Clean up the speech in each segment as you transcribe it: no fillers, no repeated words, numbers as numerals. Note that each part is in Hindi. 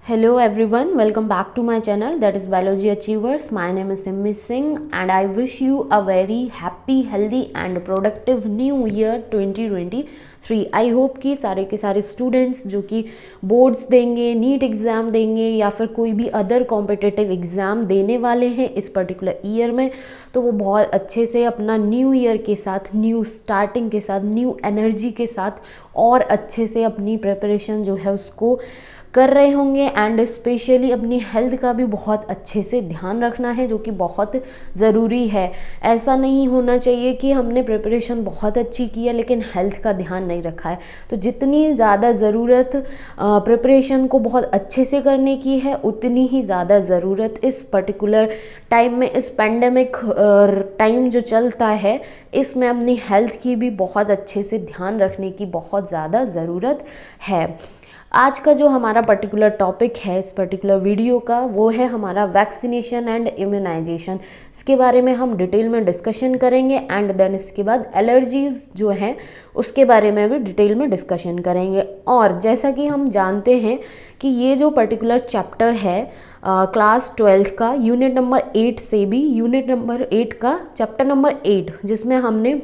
Hello everyone, welcome back to my channel, that is Biology Achievers. My name is Simmi Singh and I wish you a very happy, healthy and productive new year 2023. I hope कि सारे के सारे स्टूडेंट्स जो कि बोर्ड्स देंगे, नीट एग्ज़ाम देंगे या फिर कोई भी अदर कॉम्पिटिटिव एग्ज़ाम देने वाले हैं इस पर्टिकुलर ईयर में, तो वो बहुत अच्छे से अपना न्यू ईयर के साथ, न्यू स्टार्टिंग के साथ, न्यू एनर्जी के साथ और अच्छे से अपनी प्रिपरेशन जो है उसको कर रहे होंगे एंड स्पेशली अपनी हेल्थ का भी बहुत अच्छे से ध्यान रखना है जो कि बहुत ज़रूरी है। ऐसा नहीं होना चाहिए कि हमने प्रिपरेशन बहुत अच्छी की है लेकिन हेल्थ का ध्यान नहीं रखा है। तो जितनी ज़्यादा ज़रूरत प्रिपरेशन को बहुत अच्छे से करने की है उतनी ही ज़्यादा ज़रूरत इस पर्टिकुलर टाइम में, इस पेंडेमिक टाइम जो चलता है इसमें अपनी हेल्थ की भी बहुत अच्छे से ध्यान रखने की बहुत ज़्यादा ज़रूरत है। आज का जो हमारा पर्टिकुलर टॉपिक है इस पर्टिकुलर वीडियो का वो है हमारा वैक्सीनेशन एंड इम्यूनाइजेशन। इसके बारे में हम डिटेल में डिस्कशन करेंगे एंड देन इसके बाद एलर्जीज़ जो हैं उसके बारे में भी डिटेल में डिस्कशन करेंगे। और जैसा कि हम जानते हैं कि ये जो पर्टिकुलर चैप्टर है क्लास 12 का यूनिट नंबर 8 से भी यूनिट नंबर 8 का चैप्टर नंबर 8 जिसमें हमने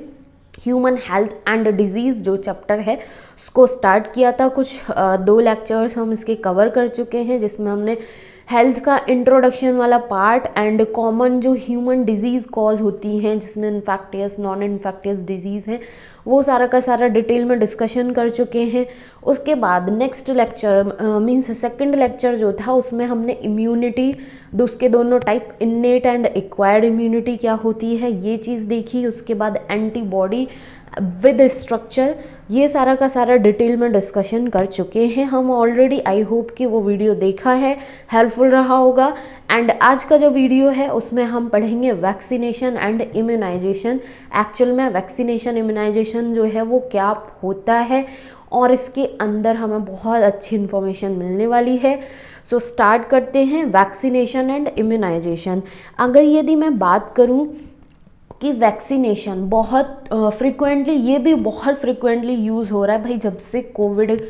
ह्यूमन हेल्थ एंड डिजीज़ जो चैप्टर है उसको स्टार्ट किया था। कुछ 2 लेक्चर्स हम इसके कवर कर चुके हैं जिसमें हमने हेल्थ का इंट्रोडक्शन वाला पार्ट एंड कॉमन जो ह्यूमन डिजीज़ कॉज होती हैं जिसमें इन्फेक्टियस नॉन इन्फेक्टियस डिजीज़ हैं वो सारा का सारा डिटेल में डिस्कशन कर चुके हैं। उसके बाद next lecture means second lecture जो था उसमें हमने इम्यूनिटी उसके दोनों type innate and acquired immunity क्या होती है ये चीज़ देखी। उसके बाद एंटीबॉडी विद स्ट्रक्चर ये सारा का सारा डिटेल में डिस्कशन कर चुके हैं हम ऑलरेडी। आई होप कि वो वीडियो देखा है, हेल्पफुल रहा होगा। एंड आज का जो वीडियो है उसमें हम पढ़ेंगे वैक्सीनेशन एंड इम्यूनाइजेशन। एक्चुअल में वैक्सीनेशन इम्यूनाइजेशन जो है वो क्या होता है और इसके अंदर हमें बहुत अच्छी इन्फॉर्मेशन मिलने वाली है। सो स्टार्ट करते हैं वैक्सीनेशन एंड इम्यूनाइजेशन। अगर यदि मैं बात करूं कि वैक्सीनेशन बहुत फ्रिक्वेंटली, ये भी बहुत फ्रिक्वेंटली यूज़ हो रहा है भाई जब से कोविड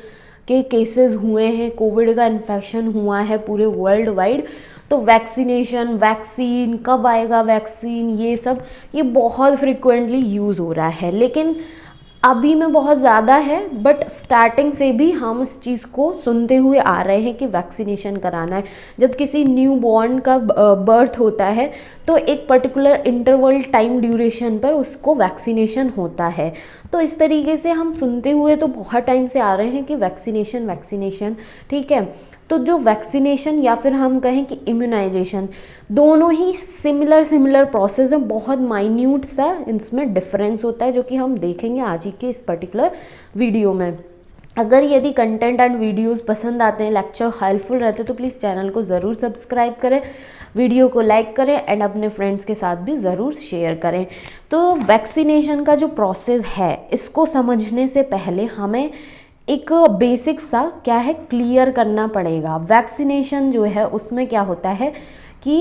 के केसेस हुए हैं, कोविड का इन्फेक्शन हुआ है पूरे वर्ल्ड वाइड, तो वैक्सीनेशन, वैक्सीन कब आएगा, वैक्सीन, ये सब ये बहुत फ्रिक्वेंटली यूज़ हो रहा है। लेकिन अभी में बहुत ज़्यादा है बट स्टार्टिंग से भी हम इस चीज़ को सुनते हुए आ रहे हैं कि वैक्सीनेशन कराना है। जब किसी न्यू बॉर्न का बर्थ होता है तो एक पर्टिकुलर इंटरवल टाइम ड्यूरेशन पर उसको वैक्सीनेशन होता है। तो इस तरीके से हम सुनते हुए तो बहुत टाइम से आ रहे हैं कि वैक्सीनेशन वैक्सीनेशन, ठीक है। तो जो वैक्सीनेशन या फिर हम कहें कि इम्यूनाइजेशन, दोनों ही सिमिलर प्रोसेस है, बहुत माइन्यूट सा इसमें डिफरेंस होता है जो कि हम देखेंगे आज ही के इस पर्टिकुलर वीडियो में। अगर यदि कंटेंट एंड वीडियोस पसंद आते हैं, लेक्चर हेल्पफुल रहते हैं तो प्लीज़ चैनल को ज़रूर सब्सक्राइब करें, वीडियो को लाइक करें एंड अपने फ्रेंड्स के साथ भी ज़रूर शेयर करें। तो वैक्सीनेशन का जो प्रोसेस है इसको समझने से पहले हमें एक बेसिक सा क्या है क्लियर करना पड़ेगा। वैक्सीनेशन जो है उसमें क्या होता है कि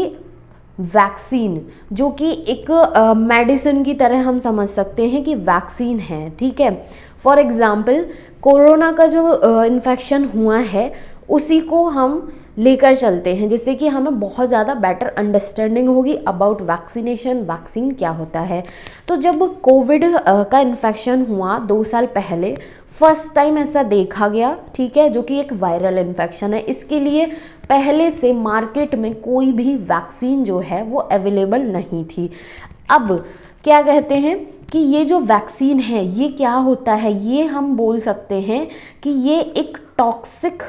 वैक्सीन जो कि एक मेडिसिन की तरह हम समझ सकते हैं कि वैक्सीन है, ठीक है। फॉर एग्जांपल कोरोना का जो इन्फेक्शन हुआ है उसी को हम लेकर चलते हैं जिससे कि हमें बहुत ज़्यादा बेटर अंडरस्टैंडिंग होगी अबाउट वैक्सीनेशन, वैक्सीन क्या होता है। तो जब कोविड का इन्फेक्शन हुआ 2 साल पहले फर्स्ट टाइम ऐसा देखा गया, ठीक है, जो कि एक वायरल इन्फेक्शन है। इसके लिए पहले से मार्केट में कोई भी वैक्सीन जो है वो अवेलेबल नहीं थी। अब क्या कहते हैं कि ये जो वैक्सीन है ये क्या होता है, ये हम बोल सकते हैं कि ये एक टॉक्सिक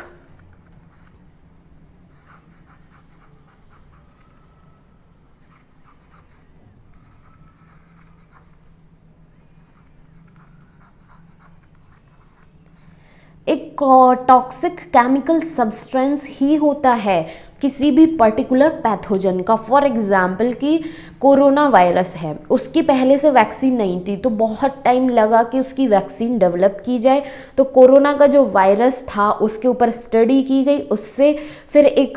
टॉक्सिक केमिकल सब्सटेंस ही होता है किसी भी पर्टिकुलर पैथोजन का। फॉर एग्जाम्पल कि कोरोना वायरस है, उसकी पहले से वैक्सीन नहीं थी, तो बहुत टाइम लगा कि उसकी वैक्सीन डेवलप की जाए। तो कोरोना का जो वायरस था उसके ऊपर स्टडी की गई, उससे फिर एक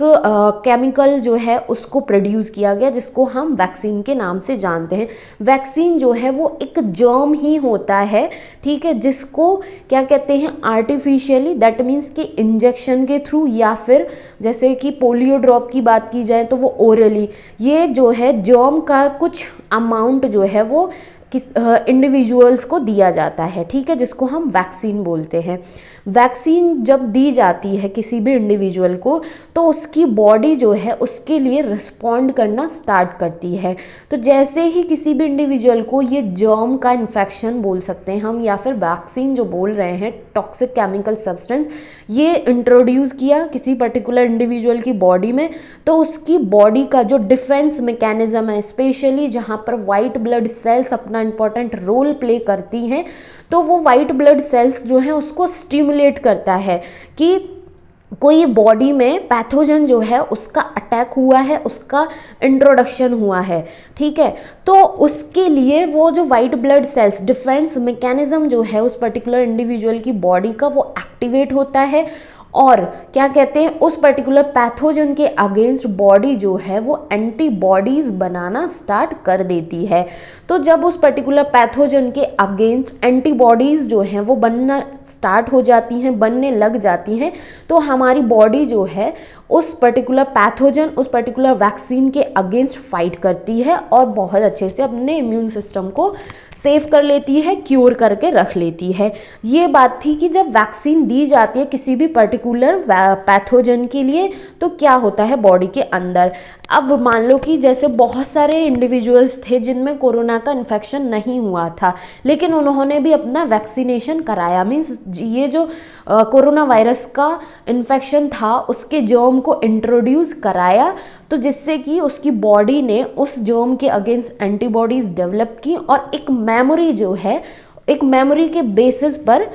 केमिकल जो है उसको प्रोड्यूस किया गया जिसको हम वैक्सीन के नाम से जानते हैं। वैक्सीन जो है वो एक जर्म ही होता है, ठीक है, जिसको क्या कहते हैं, आर्टिफिशियली, दैट मीन्स कि इंजेक्शन के थ्रू या फिर जैसे कि पोलियो ड्रॉप की बात की जाए तो वो ओरली, ये जो है जर्म का कुछ अमाउंट जो है वो किस इंडिविजुअल्स को दिया जाता है, ठीक है, जिसको हम वैक्सीन बोलते हैं। वैक्सीन जब दी जाती है किसी भी इंडिविजुअल को तो उसकी बॉडी जो है उसके लिए रिस्पॉन्ड करना स्टार्ट करती है। तो जैसे ही किसी भी इंडिविजुअल को ये जर्म का इन्फेक्शन बोल सकते हैं हम, या फिर वैक्सीन जो बोल रहे हैं, टॉक्सिक केमिकल सब्सटेंस, ये इंट्रोड्यूस किया किसी पर्टिकुलर इंडिविजुअल की बॉडी में, तो उसकी बॉडी का जो डिफेंस मैकेनिज्म है, स्पेशली जहाँ पर वाइट ब्लड सेल्स अपना इंपॉर्टेंट रोल प्ले करती हैं, तो वो वाइट ब्लड सेल्स जो है उसको स्टिमुलेट करता है कि कोई बॉडी में पैथोजन जो है उसका अटैक हुआ है, उसका इंट्रोडक्शन हुआ है, ठीक है। तो उसके लिए वो जो white blood cells defence mechanism जो है उस पर्टिकुलर इंडिविजुअल की बॉडी का वो एक्टिवेट होता है और क्या कहते हैं, उस पर्टिकुलर पैथोजन के अगेंस्ट बॉडी जो है वो एंटीबॉडीज बनाना स्टार्ट कर देती है। तो जब उस पर्टिकुलर पैथोजन के अगेंस्ट एंटीबॉडीज जो हैं वो बनना स्टार्ट हो जाती हैं, बनने लग जाती हैं, तो हमारी बॉडी जो है उस पर्टिकुलर पैथोजन, उस पर्टिकुलर वैक्सीन के अगेंस्ट फाइट करती है और बहुत अच्छे से अपने इम्यून सिस्टम को सेव कर लेती है, क्योर करके रख लेती है। ये बात थी कि जब वैक्सीन दी जाती है किसी भी पर्टिकुलर पैथोजन के लिए तो क्या होता है बॉडी के अंदर। अब मान लो कि जैसे बहुत सारे इंडिविजुअल्स थे जिनमें कोरोना का इन्फेक्शन नहीं हुआ था, लेकिन उन्होंने भी अपना वैक्सीनेशन कराया, मीन्स ये जो कोरोना वायरस का इन्फेक्शन था उसके जर्म को इंट्रोड्यूस कराया, तो जिससे कि उसकी बॉडी ने उस जर्म के अगेंस्ट एंटीबॉडीज डेवलप की और एक मेमोरी जो है, एक मेमोरी के बेसिस पर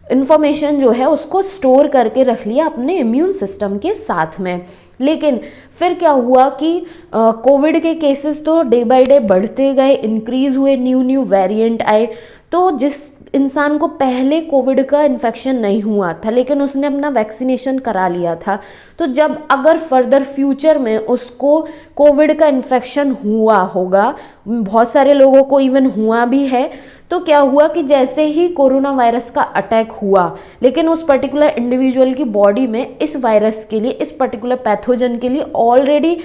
इंफॉर्मेशन जो है उसको स्टोर करके रख लिया अपने इम्यून सिस्टम के साथ में। लेकिन फिर क्या हुआ कि कोविड के केसेस तो डे बाय डे बढ़ते गए, इंक्रीज हुए, न्यू वेरिएंट आए। तो जिस इंसान को पहले कोविड का इन्फेक्शन नहीं हुआ था लेकिन उसने अपना वैक्सीनेशन करा लिया था, तो जब अगर फर्दर फ्यूचर में उसको कोविड का इन्फेक्शन हुआ होगा, बहुत सारे लोगों को इवन हुआ भी है, तो क्या हुआ कि जैसे ही कोरोना वायरस का अटैक हुआ लेकिन उस पर्टिकुलर इंडिविजुअल की बॉडी में इस वायरस के लिए, इस पर्टिकुलर पैथोजन के लिए ऑलरेडी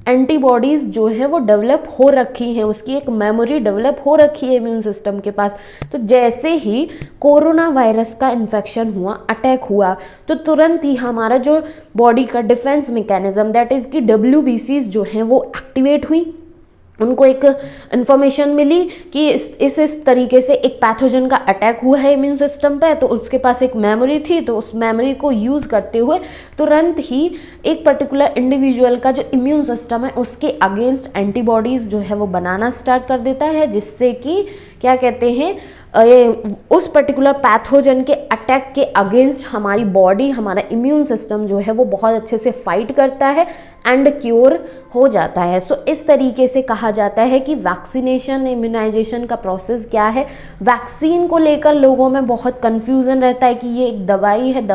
एंटीबॉडीज जो है वो डेवलप हो रखी हैं, उसकी एक मेमोरी डेवलप हो रखी है इम्यून सिस्टम के पास। तो जैसे ही कोरोना वायरस का इन्फेक्शन हुआ, अटैक हुआ, तो तुरंत ही हमारा जो बॉडी का डिफेंस मैकेनिज्म, दैट इज़ कि WBCs जो हैं वो एक्टिवेट हुई। उनको एक इन्फॉर्मेशन मिली कि इस तरीके से एक पैथोजन का अटैक हुआ है इम्यून सिस्टम पे, तो उसके पास एक मेमोरी थी, तो उस मेमोरी को यूज़ करते हुए तुरंत ही एक पर्टिकुलर इंडिविजुअल का जो इम्यून सिस्टम है उसके अगेंस्ट एंटीबॉडीज़ जो है वो बनाना स्टार्ट कर देता है, जिससे कि क्या कहते हैं, उस पर्टिकुलर पैथोजन के अटैक के अगेंस्ट हमारी बॉडी, हमारा इम्यून सिस्टम जो है वो बहुत अच्छे से फाइट करता है एंड क्योर हो जाता है। सो इस तरीके से कहा जाता है कि वैक्सीनेशन, इम्यूनाइजेशन का प्रोसेस क्या है। वैक्सीन को लेकर लोगों में बहुत कन्फ्यूज़न रहता है कि ये एक दवाई है,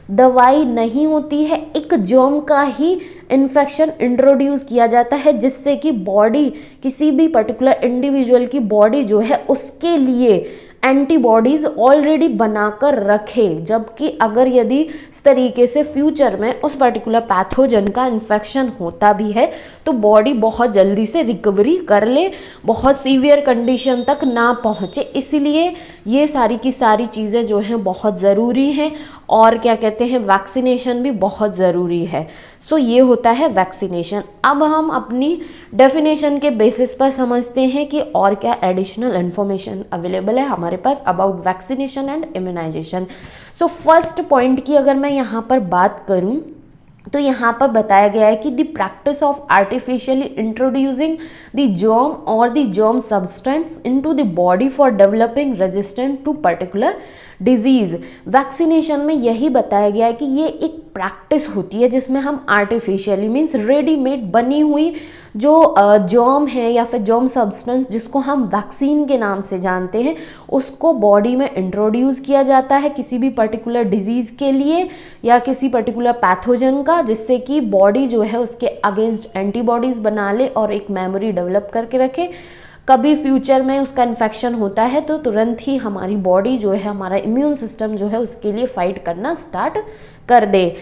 दवाई नहीं होती है, एक जर्म का ही इन्फेक्शन इंट्रोड्यूस किया जाता है जिससे कि बॉडी, किसी भी पर्टिकुलर इंडिविजुअल की बॉडी जो है उसके लिए एंटीबॉडीज ऑलरेडी बनाकर रखे। जबकि अगर यदि इस तरीके से फ्यूचर में उस पर्टिकुलर पैथोजन का इन्फेक्शन होता भी है तो बॉडी बहुत जल्दी से रिकवरी कर ले, बहुत सीवियर कंडीशन तक ना पहुँचे। इसलिए ये सारी की सारी चीज़ें जो हैं बहुत ज़रूरी हैं और क्या कहते हैं, वैक्सीनेशन भी बहुत ज़रूरी है। सो ये होता है वैक्सीनेशन। अब हम अपनी डेफिनेशन के बेसिस पर समझते हैं कि और क्या एडिशनल इन्फॉर्मेशन अवेलेबल है हमारे पास about vaccination and immunisation. So first point की अगर मैं यहाँ पर बात करूँ तो यहाँ पर बताया गया है कि the practice of artificially introducing the germ और the germ substance into the body for developing resistant to particular disease. Vaccination में यही बताया गया है कि ये एक प्रैक्टिस होती है जिसमें हम आर्टिफिशियली मीन्स रेडीमेड बनी हुई जो जर्म है या फिर जर्म सब्सटेंस जिसको हम वैक्सीन के नाम से जानते हैं, उसको बॉडी में इंट्रोड्यूस किया जाता है किसी भी पर्टिकुलर डिजीज़ के लिए या किसी पर्टिकुलर पैथोजन का, जिससे कि बॉडी जो है उसके अगेंस्ट एंटीबॉडीज़ बना ले और एक मेमोरी डेवलप करके रखे। कभी फ्यूचर में उसका इन्फेक्शन होता है तो तुरंत ही हमारी बॉडी जो है, हमारा इम्यून सिस्टम जो है उसके लिए फाइट करना स्टार्ट कर दे।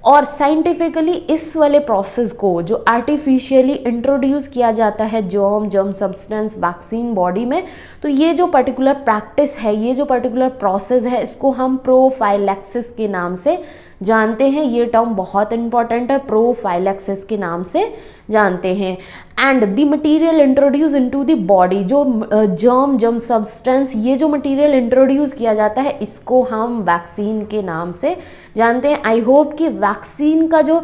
और साइंटिफिकली इस वाले प्रोसेस को जो आर्टिफिशियली इंट्रोड्यूस किया जाता है जर्म सब्सटेंस वैक्सीन बॉडी में, तो ये जो पर्टिकुलर प्रैक्टिस है, ये जो पर्टिकुलर प्रोसेस है, इसको हम प्रोफाइलैक्सिस के नाम से जानते हैं। ये टर्म बहुत इंपॉर्टेंट है, प्रोफाइलैक्सिस के नाम से जानते हैं। And the material introduce into the body, जो जर्म सब्सटेंस, ये जो मटीरियल इंट्रोड्यूस किया जाता है इसको हम वैक्सीन के नाम से जानते हैं। आई होप कि वैक्सीन का जो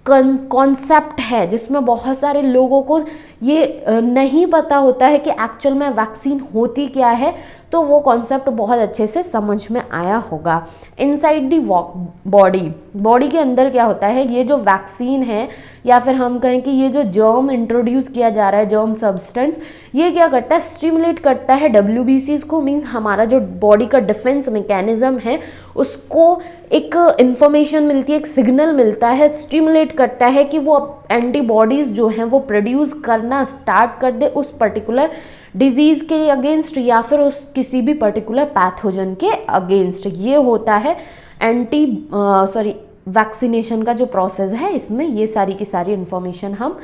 कॉन्सेप्ट है, जिसमें बहुत सारे लोगों को ये नहीं पता होता है कि एक्चुअल में वैक्सीन होती क्या है, तो वो कॉन्सेप्ट बहुत अच्छे से समझ में आया होगा। इनसाइड दी बॉडी के अंदर क्या होता है, ये जो वैक्सीन है या फिर हम कहें कि ये जो जर्म इंट्रोड्यूस किया जा रहा है, जर्म सब्सटेंस, ये क्या करता है, स्टिमुलेट करता है WBCs को, मीन्स हमारा जो बॉडी का डिफेंस मैकेनिज्म है उसको एक इंफॉर्मेशन मिलती है, एक सिग्नल मिलता है, स्टिमुलेट करता है कि वो एंटीबॉडीज़ जो हैं वो प्रोड्यूस करना स्टार्ट कर दे उस पर्टिकुलर डिजीज़ के अगेंस्ट या फिर उस किसी भी पर्टिकुलर पैथोजन के अगेंस्ट। ये होता है वैक्सीनेशन का जो प्रोसेस है, इसमें ये सारी की सारी इन्फॉर्मेशन हम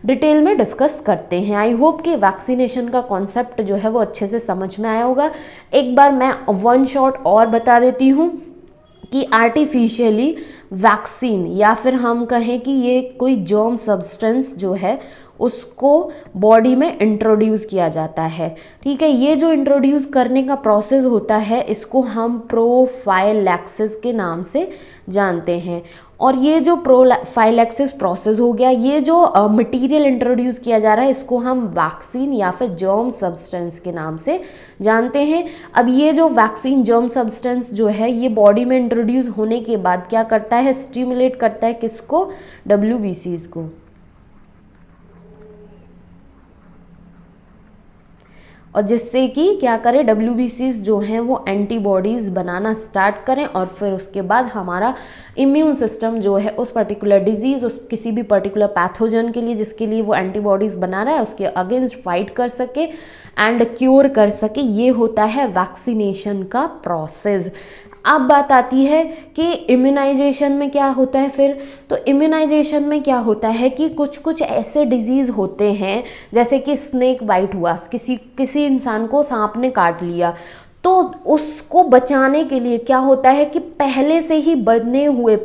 डिटेल में डिस्कस करते हैं। आई होप कि वैक्सीनेशन का कॉन्सेप्ट जो है वो अच्छे से समझ में आया होगा। एक बार मैं वन शॉट और बता देती हूँ कि आर्टिफिशियली वैक्सीन या फिर हम कहें कि ये कोई जर्म सब्सटेंस जो है उसको बॉडी में इंट्रोड्यूस किया जाता है। ठीक है, ये जो इंट्रोड्यूस करने का प्रोसेस होता है इसको हम प्रोफाइलैक्सिस के नाम से जानते हैं। और ये जो प्रोफाइलैक्सिस प्रोसेस हो गया, ये जो मटेरियल इंट्रोड्यूस किया जा रहा है इसको हम वैक्सीन या फिर जर्म सब्सटेंस के नाम से जानते हैं। अब ये जो वैक्सीन जर्म सब्सटेंस जो है ये बॉडी में इंट्रोड्यूस होने के बाद क्या करता है, स्टिमुलेट करता है किसको, WBCs को। और जिससे कि क्या करें, WBCs जो हैं वो एंटीबॉडीज़ बनाना स्टार्ट करें और फिर उसके बाद हमारा इम्यून सिस्टम जो है उस पर्टिकुलर डिजीज़, उस किसी भी पर्टिकुलर पैथोजन के लिए जिसके लिए वो एंटीबॉडीज़ बना रहा है उसके अगेंस्ट फाइट कर सके एंड क्योर कर सके। ये होता है वैक्सीनेशन का प्रोसेस। अब बात आती है कि इम्यूनाइजेशन में क्या होता है फिर। तो इम्यूनाइजेशन में क्या होता है कि कुछ ऐसे डिजीज़ होते हैं, जैसे कि स्नेक बाइट हुआ, किसी इंसान को सांप ने काट लिया, तो उसको बचाने के लिए क्या होता है कि पहले से ही बने हुए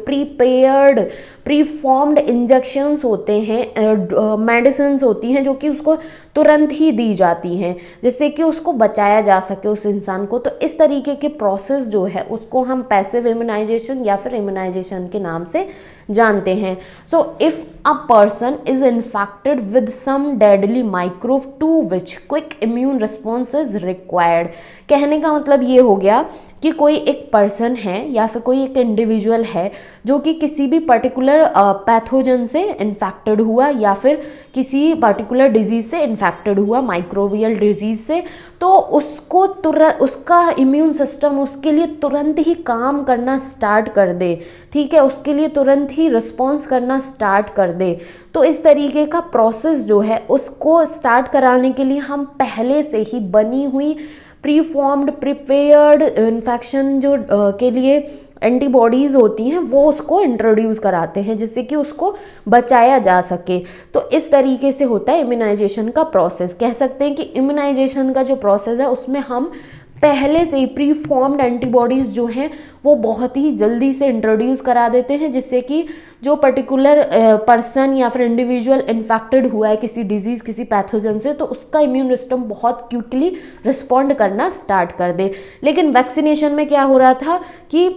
प्रीफॉर्म्ड इंजेक्शंस होते हैं, मेडिसिन्स होती हैं जो कि उसको तुरंत ही दी जाती हैं जिससे कि उसको बचाया जा सके उस इंसान को। तो इस तरीके के प्रोसेस जो है उसको हम पैसिव इम्यूनाइजेशन या फिर इम्यूनाइजेशन के नाम से जानते हैं। So if a person is infected with some deadly microbe to which quick immune response is required. कहने का मतलब ये हो गया कि कोई एक पर्सन है या फिर कोई एक इंडिविजुअल है जो कि किसी भी पर्टिकुलर पैथोजन से इन्फेक्टेड हुआ या फिर किसी पर्टिकुलर डिजीज़ से इन्फेक्टेड हुआ, माइक्रोबियल डिजीज़ से, तो उसको तुरंत उसका इम्यून सिस्टम उसके लिए तुरंत ही काम करना स्टार्ट कर दे। ठीक है, उसके लिए तुरंत ही रिस्पॉन्स करना स्टार्ट कर दे। तो इस तरीके का प्रोसेस जो है उसको स्टार्ट कराने के लिए हम पहले से ही बनी हुई प्रीपेयर्ड इन्फेक्शन जो के लिए एंटीबॉडीज़ होती हैं वो उसको इंट्रोड्यूस कराते हैं जिससे कि उसको बचाया जा सके। तो इस तरीके से होता है इम्यूनाइजेशन का प्रोसेस। कह सकते हैं कि इम्यूनाइजेशन का जो प्रोसेस है उसमें हम पहले से ही प्रीफॉर्म्ड एंटीबॉडीज़ जो हैं वो बहुत ही जल्दी से इंट्रोड्यूस करा देते हैं जिससे कि जो पर्टिकुलर पर्सन या फिर इंडिविजुअल इन्फेक्टेड हुआ है किसी डिजीज़, किसी पैथोजन से, तो उसका इम्यून सिस्टम बहुत क्विकली रिस्पॉन्ड करना स्टार्ट कर दे। लेकिन वैक्सीनेशन में क्या हो रहा था कि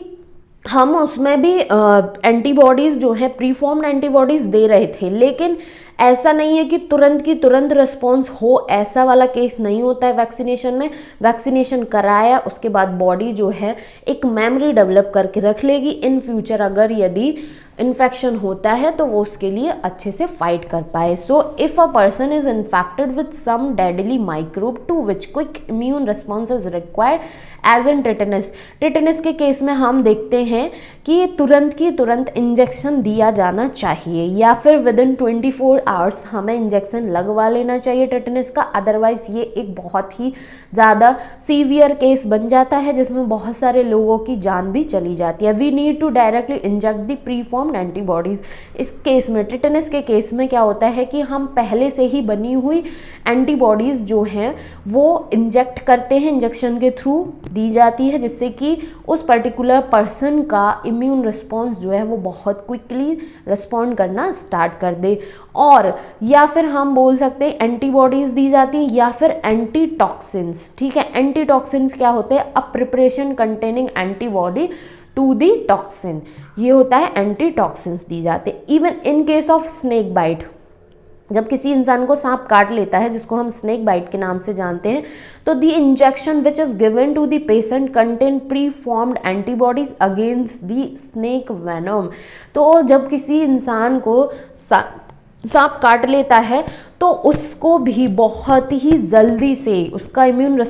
हम उसमें भी एंटीबॉडीज़ जो है प्रीफॉर्म्ड एंटीबॉडीज़ दे रहे थे, लेकिन ऐसा नहीं है कि तुरंत की तुरंत रिस्पॉन्स हो, ऐसा वाला केस नहीं होता है वैक्सीनेशन में। वैक्सीनेशन कराया उसके बाद बॉडी जो है एक मेमोरी डेवलप करके रख लेगी, इन फ्यूचर अगर यदि इन्फेक्शन होता है तो वो उसके लिए अच्छे से फाइट कर पाए। So if a person is infected with some deadly microbe to which quick immune response is required as in tetanus. Tetanus के केस में हम देखते हैं कि तुरंत की तुरंत इंजेक्शन दिया जाना चाहिए, या फिर विद इन 24 आवर्स हमें इंजेक्शन लगवा लेना चाहिए टेटनस का। अदरवाइज ये एक बहुत ही ज़्यादा सीवियर केस बन जाता है जिसमें बहुत सारे लोगों की जान भी चली जाती है। We need to directly inject the preformed antibodies. इस केस में, टेटनस के केस में क्या होता है कि हम पहले से ही बनी हुई एंटीबॉडीज़ जो हैं वो इंजेक्ट करते हैं, इंजेक्शन के थ्रू दी जाती है, जिससे कि उस पर्टिकुलर पर्सन का इम्यून रिस्पॉन्स जो है वो बहुत क्विकली रिस्पॉन्ड करना स्टार्ट कर दे। और या फिर हम बोल सकते हैं एंटीबॉडीज़ दी जाती हैं या फिर एंटीटॉक्सिन्स। ठीक है, एंटीटॉक्सिन्स क्या होते हैं? A preparation containing antibody to the toxin, ये होता है एंटीटॉक्सिन्स दी जाते हैं। Even in case of snake bite, जब किसी इंसान को सांप काट लेता है जिसको हम स्नेक बाइट के नाम से जानते हैं, तो the injection which is given to the patient contain preformed antibodies against the snake venom. तो जब किसी इंसान को सांप काट लेता है तो उसको भी बहुत ही जल्दी से उसका इम्यून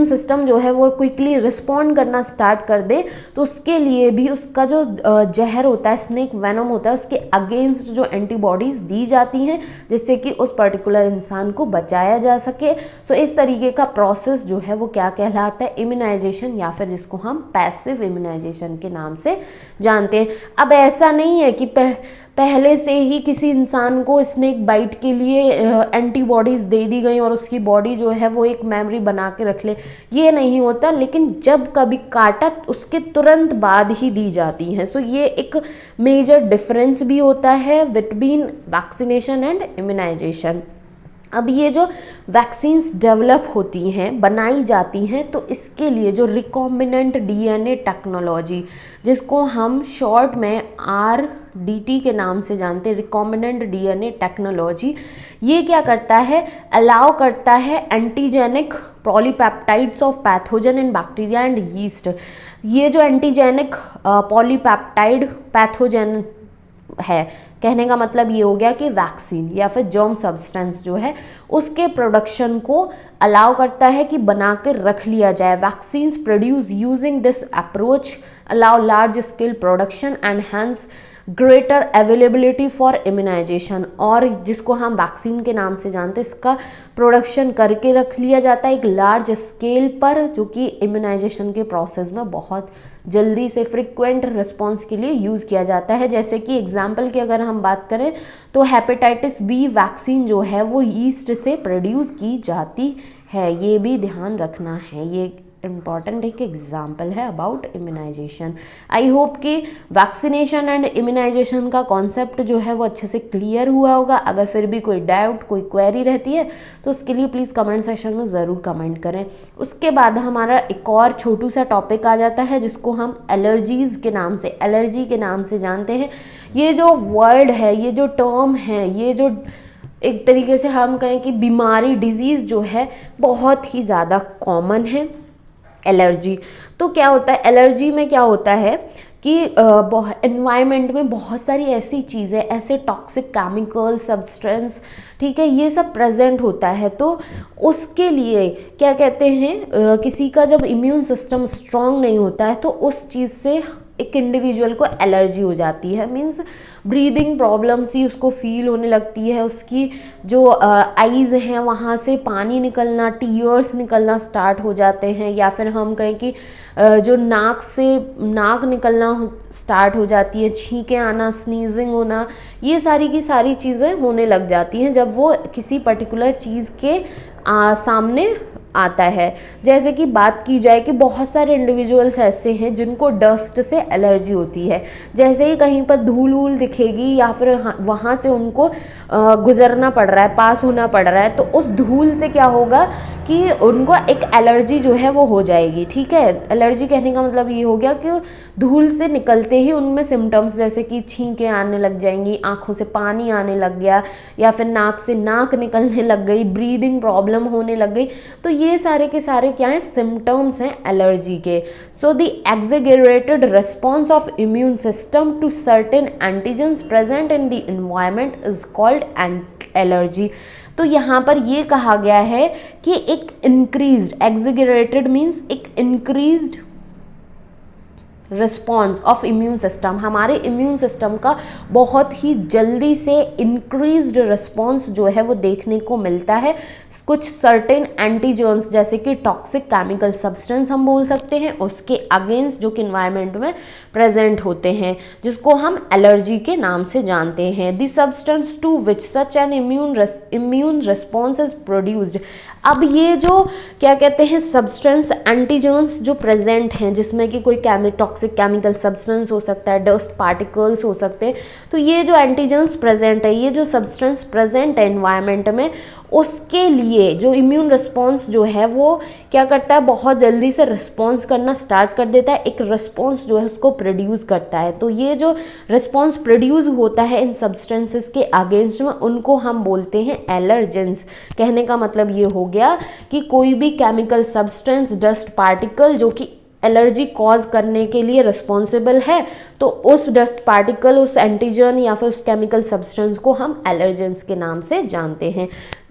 सिस्टम जो है वो क्विकली रिस्पॉन्ड करना स्टार्ट कर दे, तो उसके लिए भी उसका जो जहर होता है, स्नेक वेनम होता है, उसके अगेंस्ट जो एंटीबॉडीज़ दी जाती हैं जिससे कि उस पर्टिकुलर इंसान को बचाया जा सके। सो इस तरीके का प्रोसेस जो है वो क्या कहलाता है? इम्यूनाइजेशन, या फिर जिसको हम पैसिव इम्यूनाइजेशन के नाम से जानते हैं। अब ऐसा नहीं है कि पहले से ही किसी इंसान को स्नेक बाइट के लिए एंटीबॉडीज़ दे दी गई और उसकी बॉडी जो है वो एक मेमोरी बना के रख ले, ये नहीं होता। लेकिन जब कभी काटा उसके तुरंत बाद ही दी जाती हैं। सो ये एक मेजर डिफरेंस भी होता है बिटवीन वैक्सीनेशन एंड इम्यूनाइजेशन। अब ये जो वैक्सीन्स डेवलप होती हैं, बनाई जाती हैं, तो इसके लिए जो रिकॉम्बिनेंट डीएनए टेक्नोलॉजी, जिसको हम शॉर्ट में RDT के नाम से जानते हैं, रिकॉम्बिनेंट डीएनए टेक्नोलॉजी, ये क्या करता है? अलाउ करता है antigenic polypeptides of pathogen in bacteria and yeast. ये जो एंटीजेनिक पॉलीपेप्टाइड पैथोजन है, कहने का मतलब ये हो गया कि वैक्सीन या फिर जर्म सब्सटेंस जो है उसके प्रोडक्शन को अलाउ करता है कि बना कर रख लिया जाए। Vaccines produce using this approach allow large scale production and hence greater availability for immunisation. और जिसको हम वैक्सीन के नाम से जानते हैं, इसका प्रोडक्शन करके रख लिया जाता है एक लार्ज स्केल पर, जो कि इम्यूनाइजेशन के प्रोसेस में बहुत जल्दी से फ्रिक्वेंट रिस्पॉन्स के लिए यूज़ किया जाता है। जैसे कि एग्जाम्पल की अगर हम बात करें तो हेपेटाइटिस बी वैक्सीन जो है वो ईस्ट से प्रोड्यूस की जाती है, ये भी ध्यान रखना है। ये इम्पॉर्टेंट एक एग्जाम्पल है अबाउट इम्यूनाइजेशन। आई होप कि वैक्सीनेशन एंड इम्यूनाइजेशन का कॉन्सेप्ट जो है वो अच्छे से क्लियर हुआ होगा। अगर फिर भी कोई डाउट, कोई क्वेरी रहती है तो उसके लिए प्लीज़ कमेंट सेक्शन में ज़रूर कमेंट करें। उसके बाद हमारा एक और छोटू सा टॉपिक आ जाता है जिसको हम एलर्जी के नाम से जानते हैं। ये जो वर्ड है, ये जो टर्म है, ये जो एक तरीके से हम कहें कि बीमारी, डिजीज़ जो है बहुत ही ज़्यादा कॉमन है एलर्जी। तो क्या होता है एलर्जी में? क्या होता है कि एनवायरनमेंट में बहुत सारी ऐसी चीज़ें, ऐसे टॉक्सिक केमिकल सब्सटेंस, ठीक है, ये सब प्रेजेंट होता है। तो उसके लिए क्या कहते हैं, किसी का जब इम्यून सिस्टम स्ट्रांग नहीं होता है तो उस चीज़ से एक इंडिविजुअल को एलर्जी हो जाती है। मीन्स ब्रीदिंग प्रॉब्लम्स ही उसको फील होने लगती है, उसकी जो आईज़ हैं वहाँ से पानी निकलना, टीयर्स निकलना स्टार्ट हो जाते हैं, या फिर हम कहें कि जो नाक निकलना स्टार्ट हो जाती है, छींकें आना, स्नीजिंग होना, ये सारी की सारी चीज़ें होने लग जाती हैं जब वो किसी पर्टिकुलर चीज़ के सामने आता है। जैसे कि बात की जाए कि बहुत सारे इंडिविजुअल्स ऐसे हैं जिनको डस्ट से एलर्जी होती है। जैसे ही कहीं पर धूल वूल दिखेगी या फिर वहाँ से उनको गुजरना पड़ रहा है, पास होना पड़ रहा है, तो उस धूल से क्या होगा कि उनको एक एलर्जी जो है वो हो जाएगी, ठीक है। एलर्जी कहने का मतलब ये हो गया कि धूल से निकलते ही उनमें सिम्टम्स जैसे कि छींकें आने लग जाएंगी, आंखों से पानी आने लग गया, या फिर नाक से नाक निकलने लग गई, ब्रीदिंग प्रॉब्लम होने लग गई। तो ये सारे के सारे क्या हैं, सिम्टम्स हैं एलर्जी के। So the exaggerated response of immune system to certain antigens present in the environment is called allergy. तो यहाँ पर ये कहा गया है कि एक इंक्रीज्ड, एक्सेगरेटेड मीन्स एक increased response of immune system, हमारे इम्यून सिस्टम का बहुत ही जल्दी से इंक्रीज्ड रिस्पॉन्स जो है वो देखने को मिलता है कुछ सर्टेन एंटीजन्स जैसे कि टॉक्सिक केमिकल सब्सटेंस हम बोल सकते हैं, उसके अगेंस्ट जो कि इन्वायरमेंट में प्रेजेंट होते हैं, जिसको हम एलर्जी के नाम से जानते हैं। The substance to which such an immune response is produced. अब ये जो क्या कहते हैं सब्सटेंस एंटीजन्स जो प्रेजेंट हैं, जिसमें कि कोई टॉक्सिक केमिकल सब्सटेंस हो सकता है, डस्ट पार्टिकल्स हो सकते हैं, तो ये जो एंटीजन्स प्रेजेंट है, ये जो सब्सटेंस प्रेजेंट है एनवायरनमेंट में, उसके लिए जो इम्यून रिस्पॉन्स जो है वो क्या करता है, बहुत जल्दी से रिस्पॉन्स करना स्टार्ट कर देता है, एक रिस्पॉन्स जो है उसको प्रोड्यूस करता है। तो ये जो रिस्पॉन्स प्रोड्यूस होता है इन सब्सटेंसेस के अगेंस्ट में, उनको हम बोलते हैं एलर्जेंस। कहने का मतलब ये हो गया कि कोई भी केमिकल सब्सटेंस, डस्ट पार्टिकल जो कि एलर्जी कॉज करने के लिए रिस्पॉन्सिबल है, तो उस डस्ट पार्टिकल, उस एंटीजन या फिर उस केमिकल सब्सटेंस को हम एलर्जेंस के नाम से जानते हैं।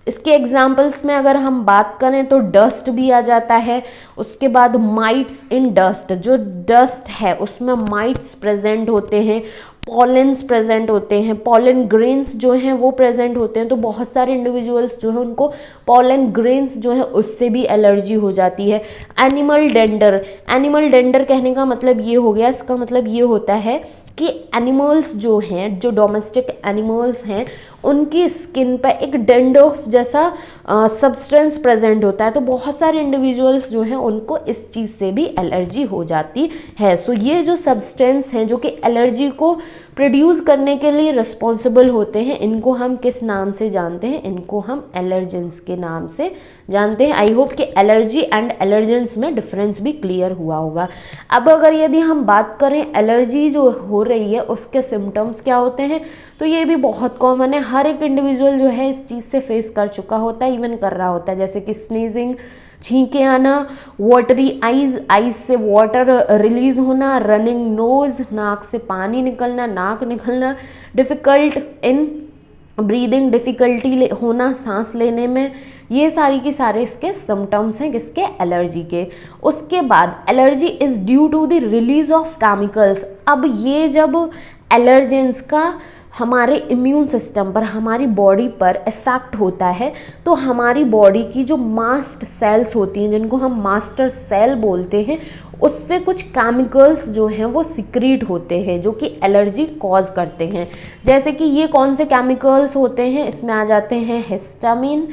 इसके एग्जाम्पल्स में अगर हम बात करें तो डस्ट भी आ जाता है, उसके बाद माइट्स इन डस्ट, जो डस्ट है उसमें माइट्स प्रेजेंट होते हैं, पॉलेंस प्रेजेंट होते हैं, पॉलन ग्रेन्स जो हैं वो प्रेजेंट होते हैं। तो बहुत सारे इंडिविजुअल्स जो है उनको पॉलन ग्रेन्स जो है उससे भी एलर्जी हो जाती है। एनिमल डेंडर, एनिमल डेंडर कहने का मतलब ये हो गया, इसका मतलब ये होता है कि एनिमल्स जो हैं, जो डोमेस्टिक एनिमल्स हैं, उनकी स्किन पर एक डेंड्रफ जैसा सब्सटेंस प्रेजेंट होता है। तो बहुत सारे इंडिविजुअल्स जो हैं उनको इस चीज़ से भी एलर्जी हो जाती है। सो ये जो सब्सटेंस हैं जो कि एलर्जी को प्रोड्यूस करने के लिए रिस्पॉन्सिबल होते हैं, इनको हम किस नाम से जानते हैं, इनको हम एलर्जेंस के नाम से जानते हैं। आई होप कि एलर्जी एंड एलर्जेंस में डिफरेंस भी क्लियर हुआ होगा। अब अगर यदि हम बात करें एलर्जी जो हो रही है उसके सिम्टम्स क्या होते हैं, तो ये भी बहुत कॉमन है, हर एक इंडिविजुअल जो है इस चीज़ से फेस कर चुका होता है, इवन कर रहा होता है, जैसे कि स्नीजिंग, छींके आना, वाटरी आइज, आइज से वाटर रिलीज होना, रनिंग नोज, नाक से पानी निकलना, नाक निकलना, डिफ़िकल्ट इन ब्रीदिंग, डिफ़िकल्टी होना सांस लेने में, ये सारी की सारे इसके सिम्टम्स हैं किसके, एलर्जी के। उसके बाद allergy is due to the release of chemicals. अब ये जब एलर्जेंस का हमारे इम्यून सिस्टम पर, हमारी बॉडी पर इफ़ेक्ट होता है, तो हमारी बॉडी की जो मास्ट सेल्स होती हैं, जिनको हम मास्टर सेल बोलते हैं, उससे कुछ केमिकल्स जो हैं वो सिक्रीट होते हैं जो कि एलर्जी कॉज करते हैं। जैसे कि ये कौन से केमिकल्स होते हैं, इसमें आ जाते हैं हिस्टामिन,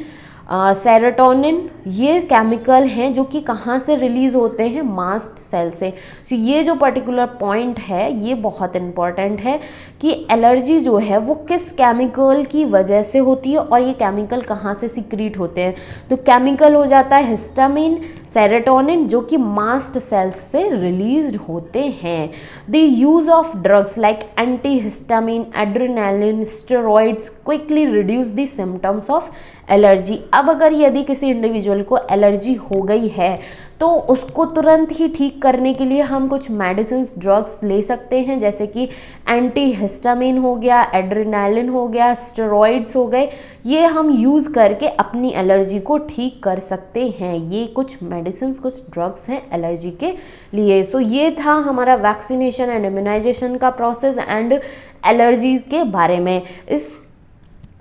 सेरोटोनिन, ये केमिकल हैं जो कि कहाँ से रिलीज़ होते हैं, मास्ट सेल से। तो ये जो पर्टिकुलर पॉइंट है ये बहुत इम्पॉर्टेंट है कि एलर्जी जो है वो किस केमिकल की वजह से होती है और ये केमिकल कहाँ से सिक्रीट होते हैं। तो केमिकल हो जाता है हिस्टामिन, सेरोटोनिन, जो कि मास्ट सेल्स से रिलीज्ड होते हैं। The use of drugs like anti histamine, adrenaline, steroids quickly reduce the symptoms of allergy. अब अगर यदि किसी इंडिविजुअल को एलर्जी हो गई है तो उसको तुरंत ही ठीक करने के लिए हम कुछ मेडिसिन्स, ड्रग्स ले सकते हैं, जैसे कि एंटी हिस्टामिन हो गया, एड्रेनालिन हो गया, स्टेरॉइड्स हो गए, ये हम यूज़ करके अपनी एलर्जी को ठीक कर सकते हैं। ये कुछ मेडिसिन्स, कुछ ड्रग्स हैं एलर्जी के लिए। सो ये था हमारा वैक्सीनेशन एंड इम्यूनाइजेशन का प्रोसेस एंड एलर्जीज़ के बारे में। इस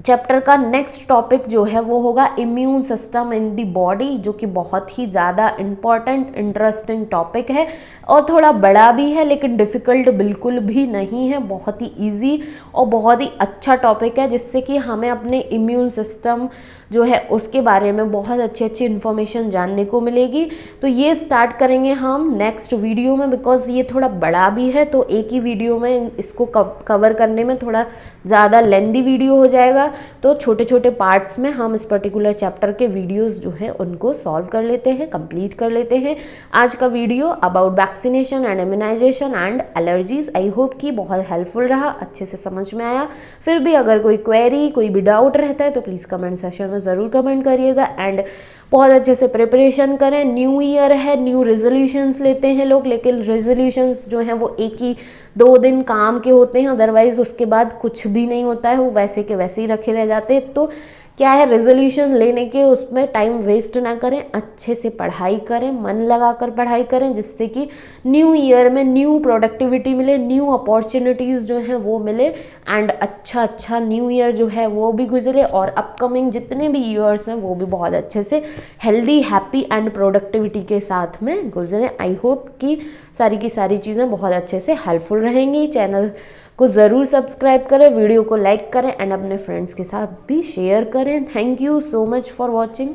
चैप्टर का नेक्स्ट टॉपिक जो है वो होगा immune system in the body, जो कि बहुत ही ज़्यादा इम्पॉर्टेंट, इंटरेस्टिंग टॉपिक है और थोड़ा बड़ा भी है, लेकिन डिफ़िकल्ट बिल्कुल भी नहीं है, बहुत ही इजी और बहुत ही अच्छा टॉपिक है, जिससे कि हमें अपने इम्यून सिस्टम जो है उसके बारे में बहुत अच्छी अच्छी इन्फॉर्मेशन जानने को मिलेगी। तो ये स्टार्ट करेंगे हम नेक्स्ट वीडियो में, बिकॉज ये थोड़ा बड़ा भी है, तो एक ही वीडियो में इसको कवर करने में थोड़ा ज़्यादा लेंदी वीडियो हो जाएगा। तो छोटे छोटे पार्ट्स में हम इस पर्टिकुलर चैप्टर के वीडियोस जो हैं उनको सॉल्व कर लेते हैं, कंप्लीट कर लेते हैं। आज का video about vaccination and immunisation and allergies, I hope कि बहुत हेल्पफुल रहा, अच्छे से समझ में आया। फिर भी अगर कोई क्वेरी, कोई भी डाउट रहता है तो प्लीज़ कमेंट सेक्शन में ज़रूर कमेंट करिएगा। एंड बहुत अच्छे से प्रिपरेशन करें। न्यू ईयर है, न्यू रेजोल्यूशंस लेते हैं लोग, लेकिन रेजोल्यूशंस जो हैं वो एक ही 2 दिन काम के होते हैं, अदरवाइज उसके बाद कुछ भी नहीं होता है, वो वैसे के वैसे ही रखे रह जाते हैं। तो क्या है, रेजोल्यूशन लेने के उसमें टाइम वेस्ट ना करें, अच्छे से पढ़ाई करें, मन लगाकर पढ़ाई करें, जिससे कि न्यू ईयर में न्यू प्रोडक्टिविटी मिले, न्यू अपॉर्चुनिटीज़ जो हैं वो मिले, एंड अच्छा न्यू ईयर जो है वो भी गुजरे, और अपकमिंग जितने भी ईयर्स हैं वो भी बहुत अच्छे से हेल्दी, हैप्पी एंड प्रोडक्टिविटी के साथ में गुजरे। आई होप कि सारी की सारी चीज़ें बहुत अच्छे से हेल्पफुल रहेंगी। चैनल को ज़रूर सब्सक्राइब करें, वीडियो को लाइक करें एंड अपने फ्रेंड्स के साथ भी शेयर करें। Thank you so much for watching.